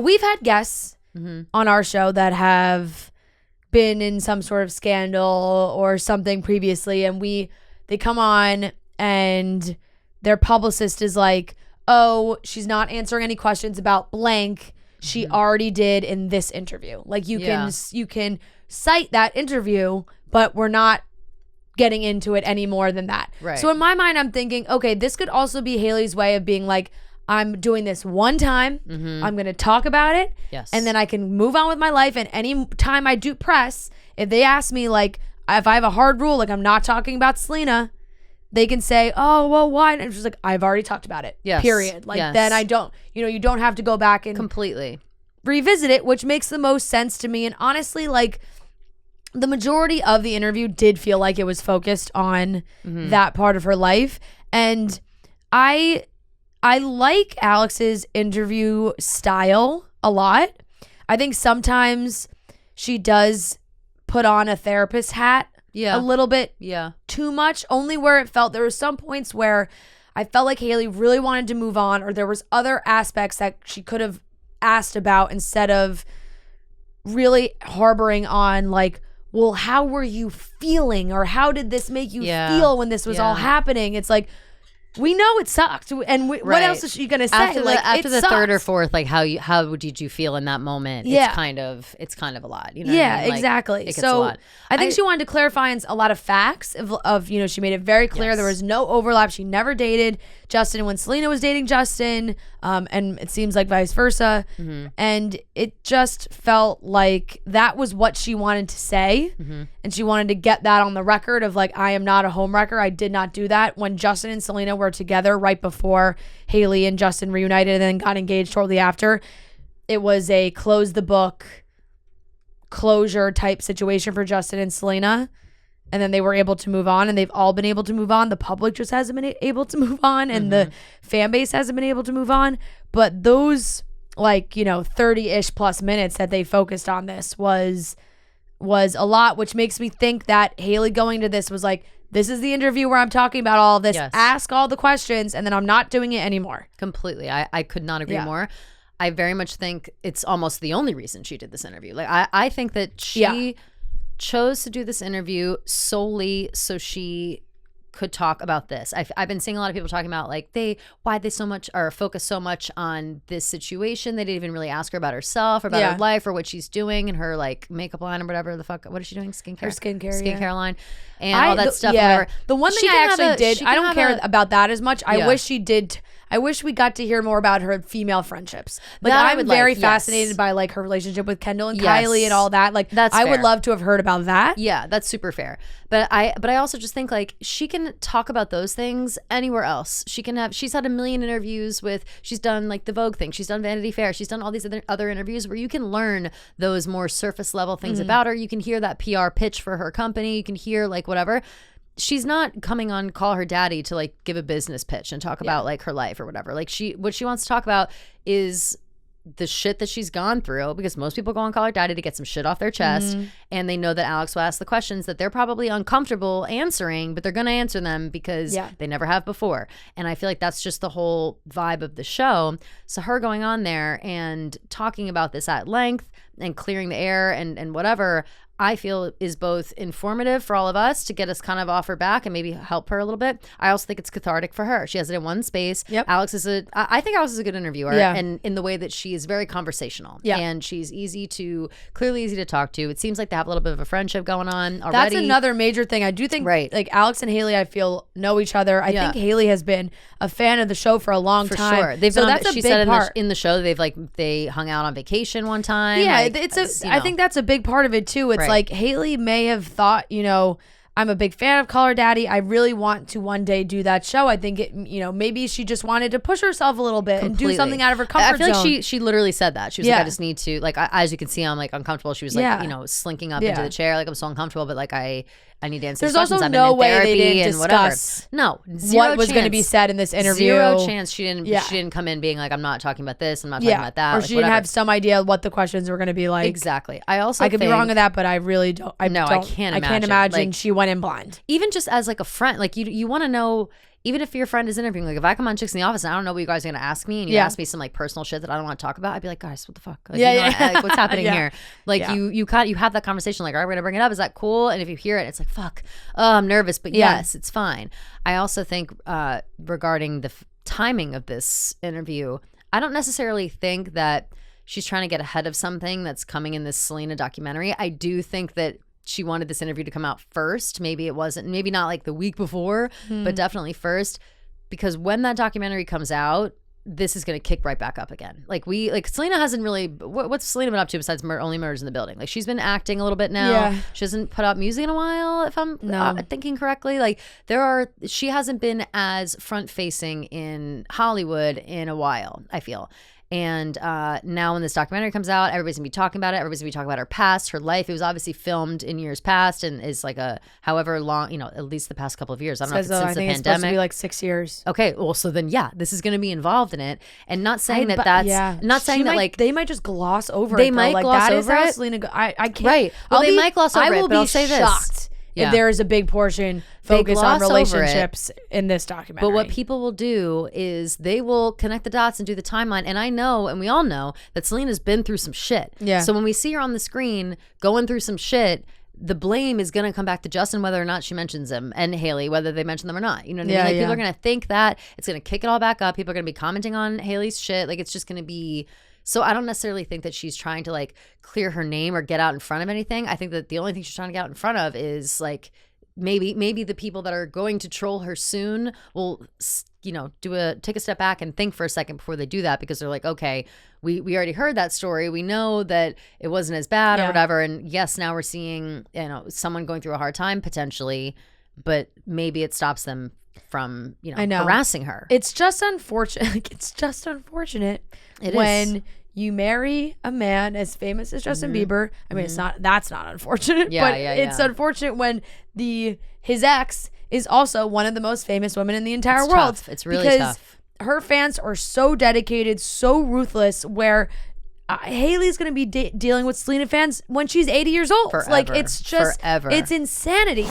we've had guests on our show that have been in some sort of scandal or something previously, and they come on and their publicist is like, oh, she's not answering any questions about blank. She already did in this interview. Like you can cite that interview, but we're not getting into it any more than that. Right. So in my mind, I'm thinking, okay, this could also be Hailey's way of being like, I'm doing this one time. I'm going to talk about it. Yes. And then I can move on with my life. And any time I do press, if they ask me, like, if I have a hard rule, like I'm not talking about Selena, they can say, oh, well, why? And it's just like, I've already talked about it. Yes. Period. Like then I don't, you don't have to go back and completely revisit it, which makes the most sense to me. And honestly, like the majority of the interview did feel like it was focused on that part of her life. And I like Alex's interview style a lot. I think sometimes she does put on a therapist hat a little bit too much, only where it felt there were some points where I felt like Hailey really wanted to move on, or there was other aspects that she could have asked about instead of really harboring on like, well, how were you feeling, or how did this make you feel when this was all happening? It's like, we know it sucked, and what else is she gonna say? After the third or fourth, like how did you feel in that moment? Yeah. It's kind of a lot. You know what I mean? Like, exactly. It gets So a lot. I think she wanted to clarify a lot of facts of she made it very clear there was no overlap. She never dated Justin when Selena was dating Justin, and it seems like vice versa. And it just felt like that was what she wanted to say, and she wanted to get that on the record of like, I am not a homewrecker. I did not do that. When Justin and Selena were together right before Hailey and Justin reunited and then got engaged shortly after, it was a close the book, closure type situation for Justin and Selena. And then they were able to move on, and they've all been able to move on. The public just hasn't been able to move on, and the fan base hasn't been able to move on. But those 30-ish plus minutes that they focused on this was a lot, which makes me think that Hailey going to this was like, this is the interview where I'm talking about all of this. Yes. Ask all the questions, and then I'm not doing it anymore. Completely. I could not agree more. I very much think it's almost the only reason she did this interview. Like I think that she chose to do this interview solely so she could talk about this. I've been seeing a lot of people talking about like why they so much or focus so much on this situation. They didn't even really ask her about herself or about her life or what she's doing and her like makeup line or whatever the fuck. What is she doing? Skincare. Her skincare line and all that stuff. Yeah. The one thing I actually did, I don't care about that as much. I wish she did. I wish we got to hear more about her female friendships. Like I'm very fascinated by like her relationship with Kendall and Kylie and all that. Like I would love to have heard about that. Yeah, that's super fair. But I also just think like she can talk about those things anywhere else. She's had a million interviews she's done like the Vogue thing. She's done Vanity Fair. She's done all these other interviews where you can learn those more surface level things about her. You can hear that PR pitch for her company. You can hear like whatever. She's not coming on Call Her Daddy to like give a business pitch and talk about like her life or whatever. Like what she wants to talk about is the shit that she's gone through, because most people go on Call Her Daddy to get some shit off their chest, and they know that Alex will ask the questions that they're probably uncomfortable answering, but they're going to answer them because they never have before. And I feel like that's just the whole vibe of the show. So her going on there and talking about this at length and clearing the air and whatever, I feel is both informative for all of us to get us kind of off her back and maybe help her a little bit. I also think it's cathartic for her. She has it in one space. Yep. I think Alex is a good interviewer, and in the way that she is very conversational. Yeah. And she's clearly easy to talk to. It seems like they have a little bit of a friendship going on already. That's another major thing. I do think like Alex and Hailey, I feel, know each other. I think Hailey has been a fan of the show for a long time. For sure. That's a big part. In the show, they hung out on vacation one time. Yeah, I think that's a big part of it too. It's like Hailey may have thought, I'm a big fan of Call Her Daddy. I really want to one day do that show. I think maybe she just wanted to push herself a little bit and do something out of her comfort zone. I feel like she literally said that. She was like, I just need to, like, as you can see, I'm like uncomfortable. She was like, slinking up into the chair, like I'm so uncomfortable, but like I need to answer these questions. There's also I'm no in way therapy they didn't and whatever. discuss what was going to be said in this interview. Zero chance she didn't come in being like, I'm not talking about this, I'm not talking about that. Or she didn't have some idea what the questions were going to be like. Exactly. I could be wrong with that, but I really don't. I can't imagine like, she went in blind. Even just as like a friend, like you want to know even if your friend is interviewing, like if I come on Chicks in the Office and I don't know what you guys are gonna ask me, and you ask me some like personal shit that I don't want to talk about, I'd be like, guys, what the fuck? Like, like, what's happening here? Like you have that conversation, like, all right, we're gonna bring it up. Is that cool? And if you hear it, it's like, fuck, oh, I'm nervous, but yes, it's fine. I also think regarding the timing of this interview, I don't necessarily think that she's trying to get ahead of something that's coming in this Selena documentary. I do think that she wanted this interview to come out first. Maybe it wasn't, maybe not like the week before, but definitely first, because when that documentary comes out, this is going to kick right back up again. Like Selena hasn't really, what's Selena been up to besides Only Murders in the Building? Like she's been acting a little bit now. Yeah. She hasn't put out music in a while, if I'm thinking correctly. Like she hasn't been as front facing in Hollywood in a while, I feel. And now when this documentary comes out, everybody's gonna be talking about it. Everybody's gonna be talking about her past, her life. It was obviously filmed in years past and is like a however long, at least the past couple of years. I don't know if it's since the pandemic. It's supposed to be like 6 years. Okay, well, so then this is gonna be involved in it, and not saying not saying that like they might just gloss over it. They might gloss over it. Selena, I can't. Right. Well, they might gloss over it, but I'll say this. Shocked if there is a big portion focused on relationships in this documentary. But what people will do is they will connect the dots and do the timeline. And I know, and we all know, that Selena's been through some shit. Yeah. So when we see her on the screen going through some shit, the blame is going to come back to Justin, whether or not she mentions him, and Hailey, whether they mention them or not. You know what I mean? Like, people are going to think that. It's going to kick it all back up. People are going to be commenting on Hailey's shit. Like, it's just going to be... So I don't necessarily think that she's trying to like clear her name or get out in front of anything. I think that the only thing she's trying to get out in front of is like maybe the people that are going to troll her soon will take a step back and think for a second before they do that, because they're like, okay, we already heard that story. We know that it wasn't as bad or whatever. And yes, now we're seeing someone going through a hard time potentially, but maybe it stops them from harassing her. It's just unfortunate. When you marry a man as famous as Justin Bieber. I mean, that's not unfortunate, but it's unfortunate when his ex is also one of the most famous women in the entire world. Tough. It's really tough. Her fans are so dedicated, so ruthless, where Hailey's going to be dealing with Selena fans when she's 80 years old. Forever. Like, it's just, Forever. It's insanity.